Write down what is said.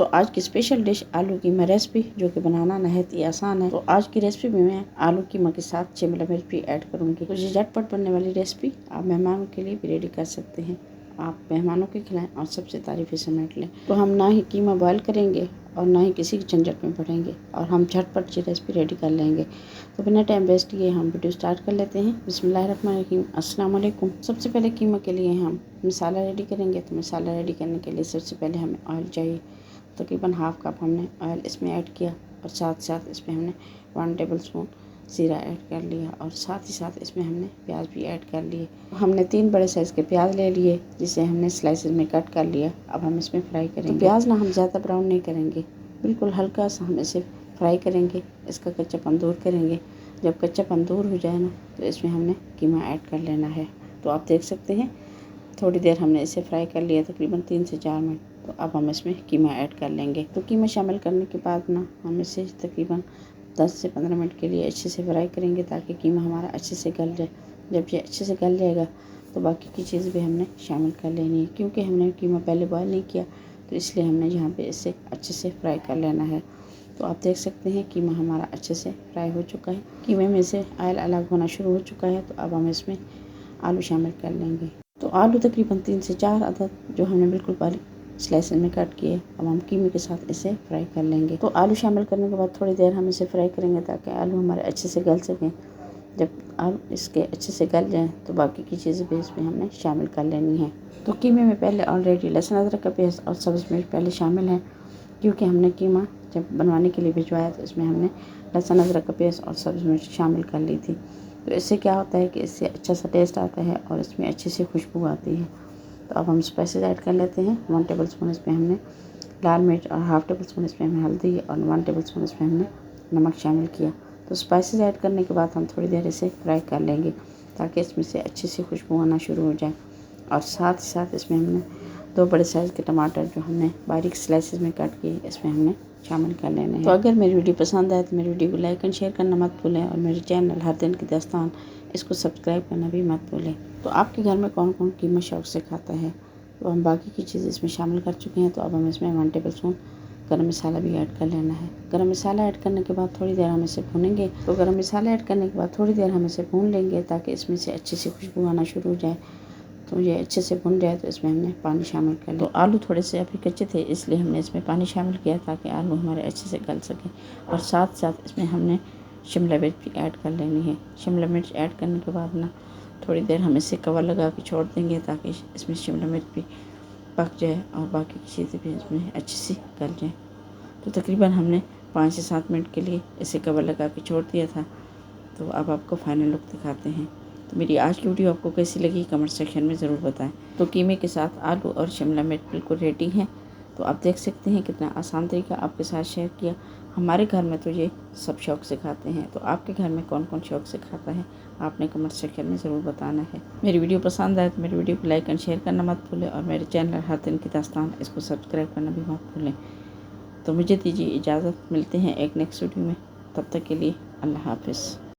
तो आज की स्पेशल डिश आलू कीमा रेसिपी, जो कि बनाना नहायत ही आसान है। तो आज की रेसिपी में मैं आलू कीमा के साथ शिमला मिर्च भी ऐड करूंगी। तो ये झटपट बनने वाली रेसिपी आप मेहमानों के लिए भी रेडी कर सकते हैं। आप मेहमानों के खिलाएं और सबसे तारीफें समेट लें। तो हम ना ही कीमा बॉयल करेंगे और ना ही किसी झंझट में पड़ेंगे और हम झटपट ये रेसिपी रेडी कर लेंगे। तो बिना टाइम वेस्ट किए हम वीडियो स्टार्ट कर लेते हैं। बिस्मिल्लाहिर्रहमानिर्रहीम। अस्सलाम वालेकुम। सबसे पहले कीमा के लिए हम मसाला रेडी करेंगे। तो मसाला रेडी करने के लिए सबसे पहले हमें ऑयल चाहिए। तकरीबन हाफ कप हमने ऑयल इसमें ऐड किया और साथ साथ इसमें हमने 1 टेबल स्पून जीरा ऐड कर लिया और साथ ही साथ इसमें हमने प्याज भी ऐड कर लिए। हमने 3 बड़े साइज़ के प्याज ले लिए, जिसे हमने स्लाइसेस में कट कर लिया। अब हम इसमें फ्राई करेंगे। तो प्याज ना हम ज़्यादा ब्राउन नहीं करेंगे, बिल्कुल हल्का सा हम इसे फ्राई करेंगे। इसका कच्चापन दूर करेंगे। जब कच्चापन दूर हो जाए ना, तो इसमें हमने कीमा ऐड कर लेना है। तो आप देख सकते हैं थोड़ी देर हमने इसे फ्राई कर लिया, तकरीबन 3 से 4 मिनट। तो अब हम इसमें कीमा ऐड कर लेंगे। तो कीमा शामिल करने के बाद ना हम इसे तकरीबन 10 से 15 मिनट के लिए अच्छे से फ्राई करेंगे, ताकि कीमा हमारा अच्छे से गल जाए। जब ये अच्छे से गल जाएगा तो बाकी की चीज़ भी हमने शामिल कर लेनी है। क्योंकि हमने कीमा पहले बॉयल नहीं किया, तो इसलिए हमने यहाँ पे इसे अच्छे से फ्राई कर लेना है। तो आप देख सकते हैं कीमा हमारा अच्छे से फ्राई हो चुका है। कीमे में से ऑयल अलग होना शुरू हो चुका है। तो अब हम इसमें आलू शामिल कर लेंगे। तो आलू तकरीबन 3 से 4 अदद जो हमने बिल्कुल बारीक स्लाइसेस में कट किए, अब हम कीमे के साथ इसे फ्राई कर लेंगे। तो आलू शामिल करने के बाद थोड़ी देर हम इसे फ्राई करेंगे, ताकि आलू हमारे अच्छे से गल सकें। जब आलू इसके अच्छे से गल जाएँ तो बाकी की चीज़ें भी इसमें हमने शामिल कर लेनी है। तो कीमे में पहले ऑलरेडी लहसुन अदरक का पेस्ट और सब्ज़ मिर्च पहले शामिल है, क्योंकि हमने कीमा जब बनवाने के लिए भिजवाया तो इसमें हमने लहसुन अदरक का पेस्ट और सब्ज़ मिर्च शामिल कर ली थी। तो इससे क्या होता है कि इससे अच्छा सा टेस्ट आता है और इसमें अच्छी सी खुशबू आती है। तो अब हम स्पाइसेस ऐड कर लेते हैं। 1 टेबल स्पून इसमें हमने लाल मिर्च और हाफ़ टेबल स्पून इसमें हमने हल्दी और 1 टेबल स्पून इसमें हमने नमक शामिल किया। तो स्पाइसेस ऐड करने के बाद हम थोड़ी देर इसे फ्राई कर लेंगे, ताकि इसमें से अच्छी सी खुशबू आना शुरू हो जाए। और साथ ही साथ इसमें हमने 2 बड़े साइज़ के टमाटर जो हमने बारीक स्लाइसेस में कट किए, इसमें हमने शामिल कर लेने हैं। तो अगर मेरी वीडियो पसंद आए तो मेरी वीडियो को लाइक एंड शेयर करना मत भूलें, और मेरे चैनल हर दिन की दास्तान इसको सब्सक्राइब करना भी मत भूलें। तो आपके घर में कौन कौन कीमा शौक़ से खाता है? तो हम बाकी की चीज़ें इसमें शामिल कर चुके हैं। तो अब हम इसमें 1 टेबल स्पून गरम मसाला भी ऐड कर लेना है। गरम मसाला ऐड करने के बाद थोड़ी देर हम इसे भूनेंगे। तो गरम मसाला ऐड करने के बाद थोड़ी देर हम इसे भून लेंगे, ताकि इसमें से अच्छी सी खुशबू आना शुरू हो जाए। तो ये अच्छे से भुन जाए तो इसमें हमने पानी शामिल कर लिया। तो आलू थोड़े से अभी कच्चे थे, इसलिए हमने इसमें पानी शामिल किया, ताकि आलू हमारे अच्छे से गल सकें। और साथ साथ इसमें हमने शिमला मिर्च भी ऐड कर लेनी है। शिमला मिर्च ऐड करने के बाद ना थोड़ी देर हम इसे कवर लगा के छोड़ देंगे, ताकि इसमें शिमला मिर्च भी पक जाए और बाकी की चीज़ें भी इसमें अच्छी सी गल जाएँ। तो तकरीबन हमने 5 से 7 मिनट के लिए इसे कवर लगा के छोड़ दिया था। तो अब आपको फाइनल लुक दिखाते हैं। तो मेरी आज की वीडियो आपको कैसी लगी कमेंट सेक्शन में ज़रूर बताएं। तो कीमे के साथ आलू और शिमला मिर्च बिल्कुल रेडी हैं। तो आप देख सकते हैं कितना आसान तरीका आपके साथ शेयर किया। हमारे घर में तो ये सब शौक़ से खाते हैं। तो आपके घर में कौन कौन शौक़ से खाता है, आपने कमेंट सेक्शन में ज़रूर बताना है। मेरी वीडियो पसंद आए तो मेरी वीडियो को लाइक एंड शेयर करना मत भूलें, और मेरे चैनल हर दिन की दास्तान इसको सब्सक्राइब करना भी मत भूलें। तो मुझे दीजिए इजाज़त, मिलते हैं एक नेक्स्ट वीडियो में। तब तक के लिए अल्लाह हाफ़िज़।